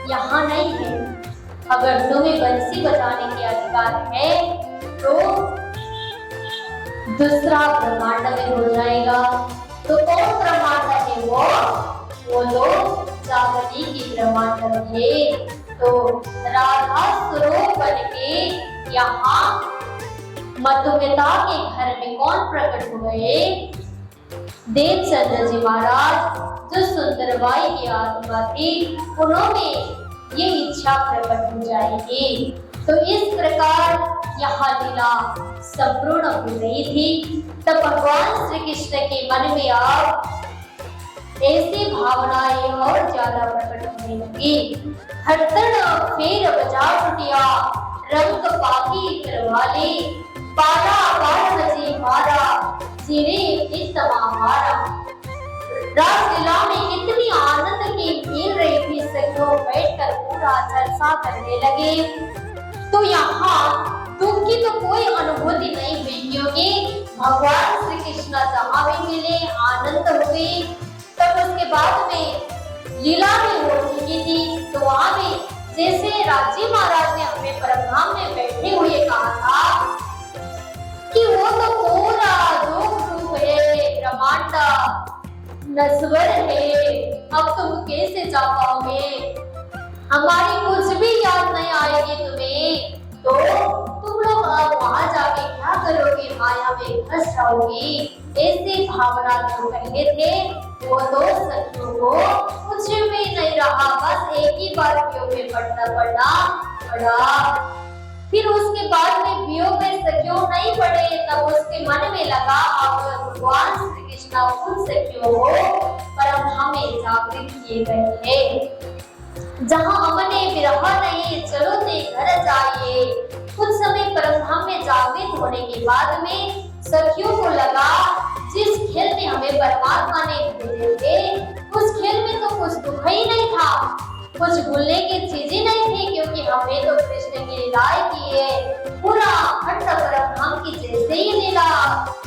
यहाँ नहीं है। अगर तुम्हें बंसी बजाने के अधिकार है तो दूसरा ब्रह्मांड में हो जाएगा। तो कौन ब्रह्मांड है वो लोग जागती की ब्रह्मांड में। तो राधा स्वरूप बन के यहाँ मधुमिता के घर में कौन प्रकट हुए? देवचंद्र जी महाराज, जो सुंदरबाई की आत्मा थी, उन्होंने ये इच्छा प्रकट हो जाएगी। तो इस प्रकार यहाँ लीला संपूर्ण हो रही थी। तब भगवान श्री कृष्ण के मन में अब ऐसी भावनाएं और ज्यादा प्रकट होने लगी। हरतन फेर बजा टुटिया, रंग पाकी करवाले, पारा बार बजे मारा, जिरे नितमा मारा। रासलीला में इतनी आनंद की खेल रही थी, सखियों बैठकर पूरा चर्चा करने लगे। तो यहाँ दुख की तो कोई अनुभूति नहीं हुई, क्योंकि भगवान श्री कृष्ण जहाँ भी मिले आनंद हुए। तब उसके बाद में लीला भी हो चुकी थी। तो वहां भी जैसे राजी महाराज ने हमें परमधाम में बैठे हुए कहा था कि वो तो पूरा रूप है, ब्रह्मांड नश्वर है, अब तुम कैसे जा पाओगे, हमारी कुछ भी याद नहीं आएगी तुम्हें, तो तुम लोग अब वहां जाके क्या करोगे, माया में फंस जाओगी। ऐसी भावना जो कहे थे वो दो सखियों को कुछ भी नहीं रहा, बस एक ही बार वियोग में पड़ा। फिर उसके बाद में वियोग में सखियों नहीं पड़े, तब उसके मन में लगा अब भगवान श्री कृष्ण उन सखियों को परमधाम में जागृत किए गए हैं, जहाँ हमने विरह नहीं, चलो ते घर जाइए। कुछ समय परमधाम में जागृत होने के बाद में सखियों को लगा जिस खेल में हमें परमात्मा ने भेजे थे, उस खेल में तो कुछ दुख ही नहीं था, कुछ भूलने की चीजें नहीं थी, क्योंकि हमने तो कृष्ण की लीलाएं की है। पूरा अखंड परमधाम की जैसे ही लीला,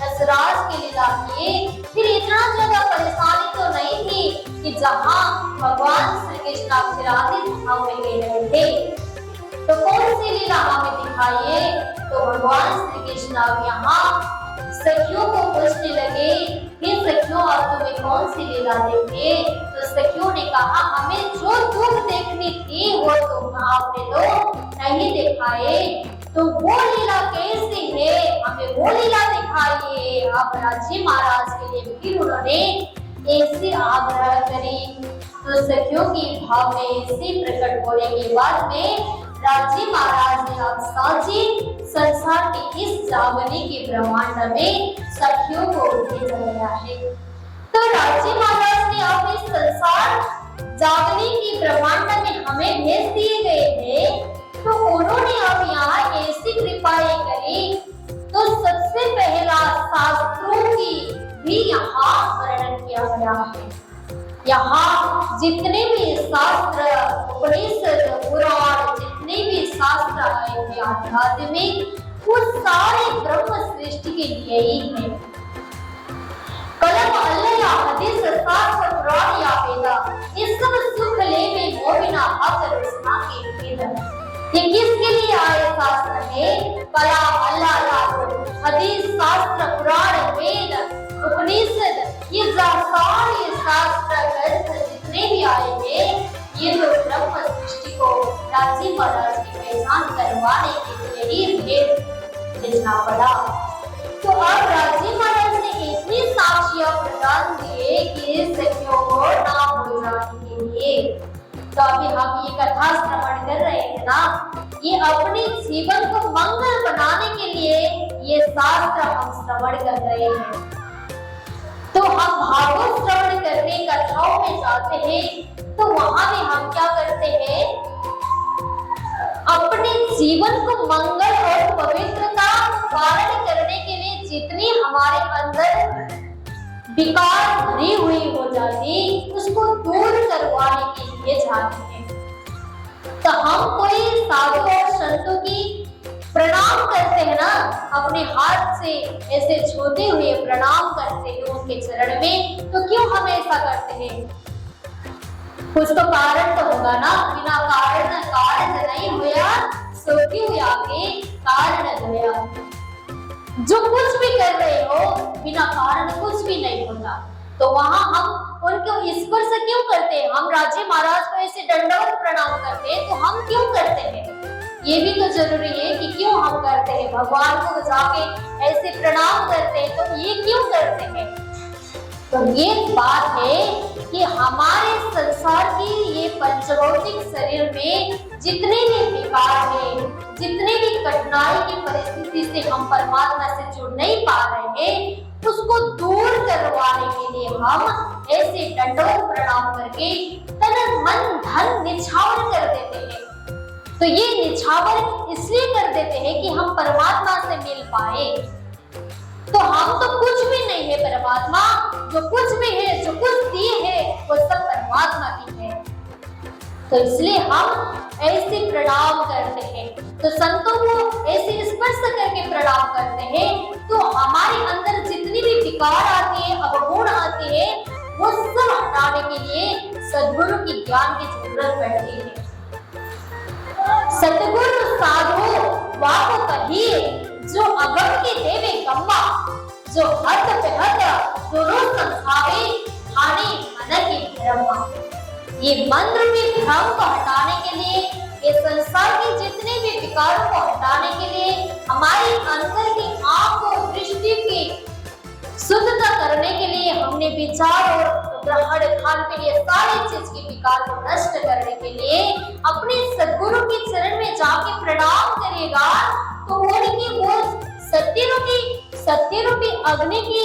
रसराज की लीला किए। फिर इतना ज्यादा परेशानी तो नहीं थी कि जहाँ भगवान श्री कृष्ण अक्षराधीश धाम में गए रहे थे। तो कौन सी लीला हमें दिखाइए? तो भगवान श्री कृष्ण यहाँ सखियों को पूछने लगे, हे सखियों अब तुम्हें कौन सी लीला देखिए? तो सखियों ने कहा हमें जो दुख देखनी थी वो तुम आपने तो नहीं दिखाए, तो वो लीला कैसी है, हमें वो लीला दिखाइए। अब राजी महाराज के लिए फिर उन्होंने ऐसे आग्रह करी। तो सखियों की भाव में ऐसी प्रकट होने के बाद में राजी महाराज ने अब साझी संसार के इस जागने के ब्रह्मांड में सखियों को भेजा गया है। तो राजी महाराज ने अब इस संसार जागने के ब्रह्मांड में हमें भेज दिए गए थे। तो उन्होंने अब यहाँ ऐसी कृपाएं करी। तो सबसे पहला शास्त्रों की भी यहाँ वर्णन किया गया है। यहाँ जितने भी शास्त्र, उपनिषद, पुराण, जितने भी शास्त्र आए थे आध्यात्मिक, वो सारे ब्रह्म सृष्टि के लिए ही है। कलम अल्लाह या हदीस, शास्त्र, पुराण या वेदा, ये सब सुख लेवे मोबिना भक्त रसना के भेद। ये किसके लिए आए शास्त्र में? कलम अल्लाह या हदीस, शास्त्र, पुराण, वेद, उपनिषद, ये सारे शास्त्र ग्रंथ जितने भी आए थे, ये तो ब्रह्म सृष्टि को राजी महाराज की पहचान करवाने के लिए ही भेद भेजना पड़ा। तो अब राजी महाराज ने इतनी साक्ष्य प्रदान किए कि सखियों को ना भूल जाने के लिए। तो अभी हम ये कथा श्रवण कर रहे थे ना, ये अपने जीवन को मंगल बनाने के लिए ये शास्त्र हम श्रवण कर रहे हैं। तो हम भागवत श्रवण करने कथाओं में जाते हैं, तो वहां भी हम क्या करते हैं? अपने जीवन को मंगल और पवित्रता धारण करने के लिए जितनी हमारे अंदर विकार भरी हुई हो जाती, उसको दूर करवाने के लिए जाते हैं। तो हम कोई साधु और संतों की प्रणाम करते हैं ना, अपने हाथ से ऐसे छूते हुए प्रणाम करते हैं उनके चरण में, तो क्यों हम ऐसा करते हैं? कुछ तो कारण तो होगा ना, बिना के कारण गया। जो कुछ भी कर रहे हो बिना कारण कुछ भी नहीं होता। तो वहां हम उनको ईश्वर से क्यों करते हैं? हम राजे महाराज को ऐसे दंडवत प्रणाम करते हैं, तो हम क्यों करते हैं? ये भी तो जरूरी है कि क्यों हम करते हैं। भगवान को जाके ऐसे प्रणाम करते हैं, तो ये क्यों करते हैं? तो ये बात है कि हमारे संसार की ये पंचभौतिक शरीर में जितने भी विकार है, जितने भी कठिनाई की परिस्थिति से हम परमात्मा से जुड़ नहीं पा रहे हैं, उसको दूर करवाने के लिए हम ऐसे दंडवत प्रणाम करके तन मन धन निछावर कर देते हैं। तो ये निछावर इसलिए कर देते हैं कि हम परमात्मा से मिल पाए। तो हम तो कुछ भी नहीं है, परमात्मा जो कुछ भी है, जो कुछ दिए है, वो सब परमात्मा की है। तो इसलिए हम ऐसे प्रणाम करते हैं। तो संतों को ऐसे स्पर्श करके प्रणाम करते हैं, तो हमारे अंदर जितनी भी विकार आती है, अवगुण आती है, वो सब हटाने के लिए सद्गुरु की ज्ञान की जरूरत पड़ती है। सतगुरु साधु वाको कहिए, जो अगम के देवे गम्मा, जो हद पे हद गुरु समझावे, ठाने मन के ब्रह्मा। ये मंत्र में भ्रम को हटाने के लिए, ये संसार के जितने भी विकारों को हटाने के लिए, हमारी अंदर की आंख और दृष्टि की शुद्धता करने के लिए, हमने विचार और ग्रहण खान के लिए सारी चीज के विकार को नष्ट करने के लिए अपने सद्गुरु के चरण में जाके प्रणाम करेगा, तो उनकी वो सत्य रूपी अग्नि की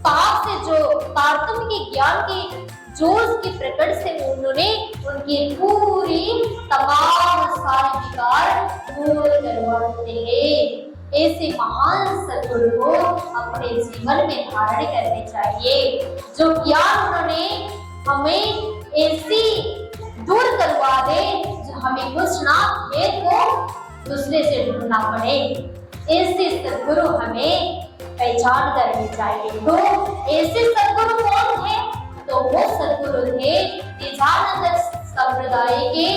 पाप से जो तारतम्य के ज्ञान की जोश के प्रकट से उन्होंने उनकी पूरी तमाम सारे विकार दूर करवा देते हैं। ऐसे महान सद्गुरु को अपने जीवन में धारण करने चाहिए, जो ज्ञान उन्होंने हमें ऐसी दूर करवा दे, जो हमें कुछ ना भेद को दूसरे से ढूंढना पड़े। ऐसे सद्गुरु हमें पहचान करनी चाहिए। तो ऐसे सद्गुरु कौन है? तो वो सद्गुरु थे निजानंद संप्रदाय के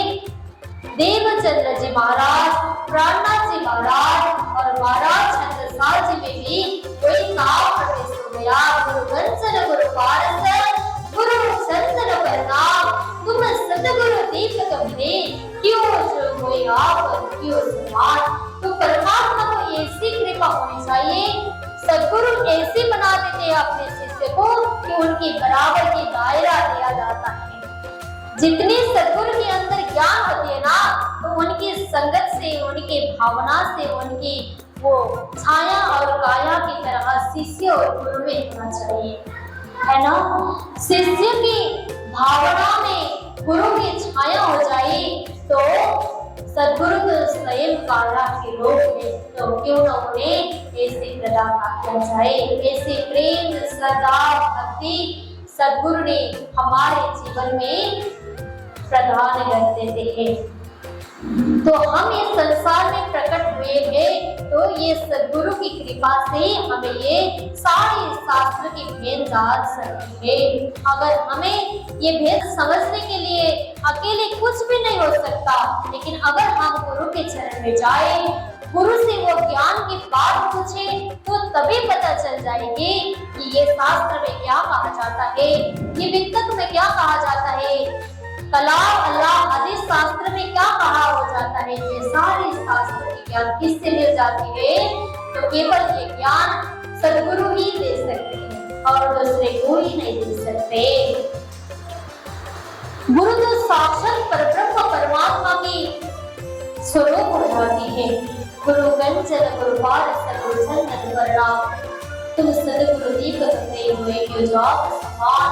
देवचंद्र जी महाराज, प्राणनाथ जी महाराज और महाराज छत्रसाल जी में भी कोई ताव प्रवेश हो गया। गुरु कंचन गुरु पारस गुरु चंदन प्रणाम, तुम सतगुरु दीपक मिले, क्यों जो कोई आप क्यों समान। तो परमात्मा को ऐसी कृपा होनी चाहिए, सद्गुरु ऐसे बना देते हैं अपने शिष्य को कि उनके बराबर की दायरा दिया जाता है। जितनी सद्गुरु के अंदर ज्ञान होती है ना, तो उनकी संगत से, उनकी भावना से, उनकी वो छाया और काया की तरह शिष्य और गुरु में होना चाहिए, है ना। शिष्य की भावना में गुरु की छाया हो जाए, तो सद्गुरु तो स्वयं काया के रूप में, तो क्यों न उन्हें ऐसे प्रदान किया जाए। ऐसे प्रेम श्रद्धा भक्ति सद्गुरु ने हमारे जीवन में प्रदान कर देते हैं। तो हम इस संसार में प्रकट हुए हैं, तो ये सद्गुरु की कृपा से हमें ये सारे शास्त्र की भेद जान सकती है। अगर हमें ये भेद समझने के लिए अकेले कुछ भी नहीं हो सकता, लेकिन अगर हम गुरु के चरण में जाए, गुरु से वो ज्ञान की बात पूछे, तो तभी पता चल जाएगी कि ये शास्त्र में क्या कहा जाता है, ये वित्तक में क्या कहा जाता है, कलाम अल्लाह हदीस शास्त्र में क्या कहा हो जाता है। ये सारे शास्त्र की ज्ञान किससे मिल जाती है? तो केवल ये ज्ञान सद्गुरु ही दे सकते हैं और दूसरे कोई नहीं दे सकते। गुरु तो साक्षात परब्रह्म परमात्मा की स्वरूप हो जाती है। गुरु कंचन गुरु पारस गुरु चंदन प्रणाम, तुम सद्गुरु दीपक हुए क्यों जाप समान।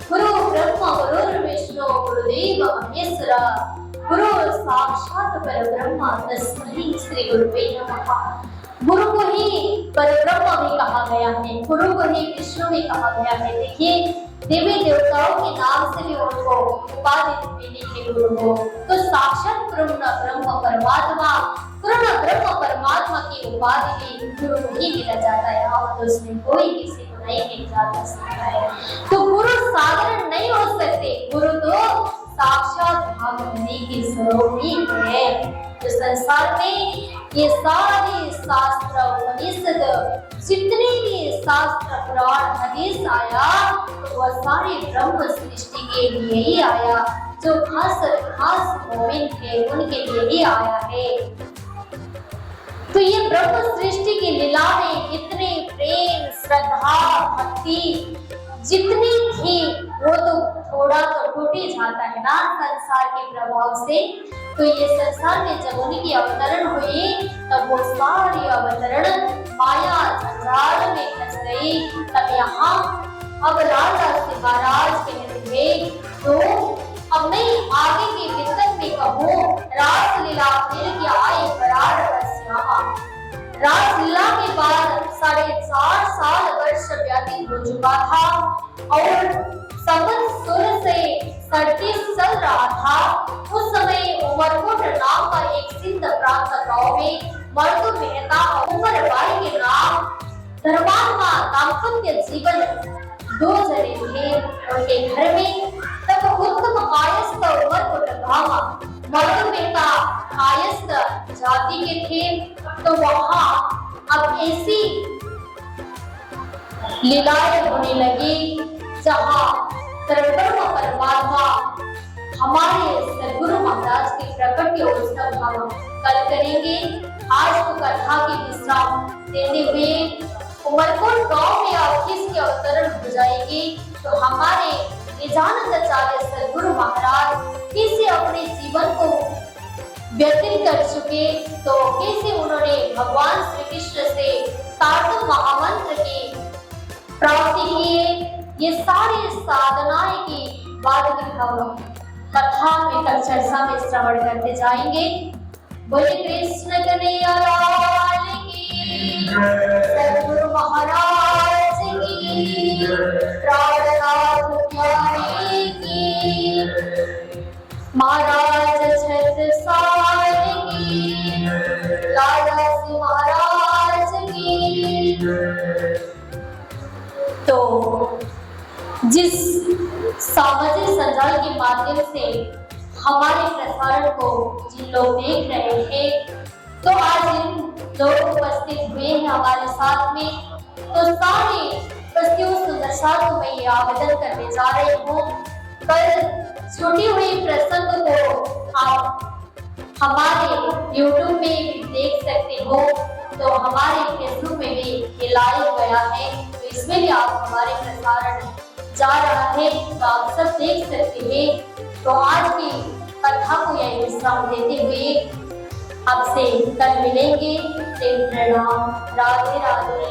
गुरु ब्रह्मा गुरु विष्णु गुरुदेव महेश्वरा, गुरु साक्षात परब्रह्म तस्मै श्री गुरुवे नमः। गुरु को ही परब्रह्म भी कहा गया है, गुरु को ही विष्णु भी कहा गया है। देखिए देवी देवताओं के नाम से भी उनको उपाधि मिली है गुरु को। तो साक्षात ब्रह्म परमात्मा, पूर्ण ब्रह्म परमात्मा की उपाधि भी गुरु को ही मिला जाता है और उसमें कोई किसी को नहीं मिल जा सकता है। तो गुरु साधारण नहीं हो सकते, गुरु तो साक्षात भगवती की स्वरूप ही है। तो संसार में ये सारे शास्त्र उपनिषद जितने भी शास्त्र पुराण हदीस आया तो वह सारे ब्रह्म सृष्टि के लिए ही आया। जो खास मोमिन थे उनके लिए ही आया है। तो ये ब्रह्म सृष्टि की लीला में इतने प्रेम श्रद्धा भक्ति जितनी थी वो तो थोड़ा तो टूट ही जाता है ना संसार के प्रभाव से। तो ये संसार में जब उनकी अवतरण हुई तब वो सारी अवतरण माया जंजाल में फंस गई। तब यहाँ अब राजा से महाराज कहते हैं तो अब मैं आगे के विस्तृत में कहूँ रासलीला फिर क्या आए बराड़ बरसियामा। रासलीला के बाद 4.5 साल वर्ष व्यतीत हो चुका था और संवत्सर से 37 चल रहा था। उस समय उमरकोट नाम का एक सिंध प्रांत गांव में मर्दु मेहता और उमर बाई के नाम धर्मात्मा दाम्पत्य जीवन 2 जने थे उनके घर में। तब उत्तम कायस्थ उमरकोट गांव मर्दु मेहता कायस्थ जाति के थे। तो वहाँ अब ऐसी लीलाएं होने लगी जहाँ परब्रह्म परमात्मा हमारे सद्गुरु महाराज के प्रकट के उत्सव हम कल करेंगे। आज तो कथा की विश्राम देते हुए उमरकोट गांव में आप किसके अवतरण हो जाएगी तो हमारे निजानंदाचार्य सद्गुरु महाराज कैसे अपने जीवन को व्यतीत कर चुके तो कैसे उन्होंने भगवान श्री कृष्ण से तारतम महामंत्र की प्राप्ति किए ये सारी साधनाएं की बात की हम कथा में कल चर्चा में श्रवण करते जाएंगे। बोले कृष्ण कन्हैया लाल की सद्गुरु महाराज की प्राणनाथ प्यारे की महाराज छत्रसाल की लाला श्री महाराज की। तो जिस सामाजिक संजाल के माध्यम से हमारे प्रसारण को जिन लोग देख रहे हैं तो आज इन लोग उपस्थित हुए हैं हमारे साथ में तो सारे उपस्थित सुंदरता को मैं ये आवेदन करने जा रही हूँ। कल छूटी हुई प्रसंग को आप हमारे YouTube में भी देख सकते हो तो हमारे फेसबुक में भी लाइव गया है तो इसमें भी आप हमारे प्रसारण जा रहा है तो आप सब देख सकते हैं। तो आज की कथा को यही विश्राम देते हुए आपसे कल मिलेंगे। प्रणाम। राधे राधे।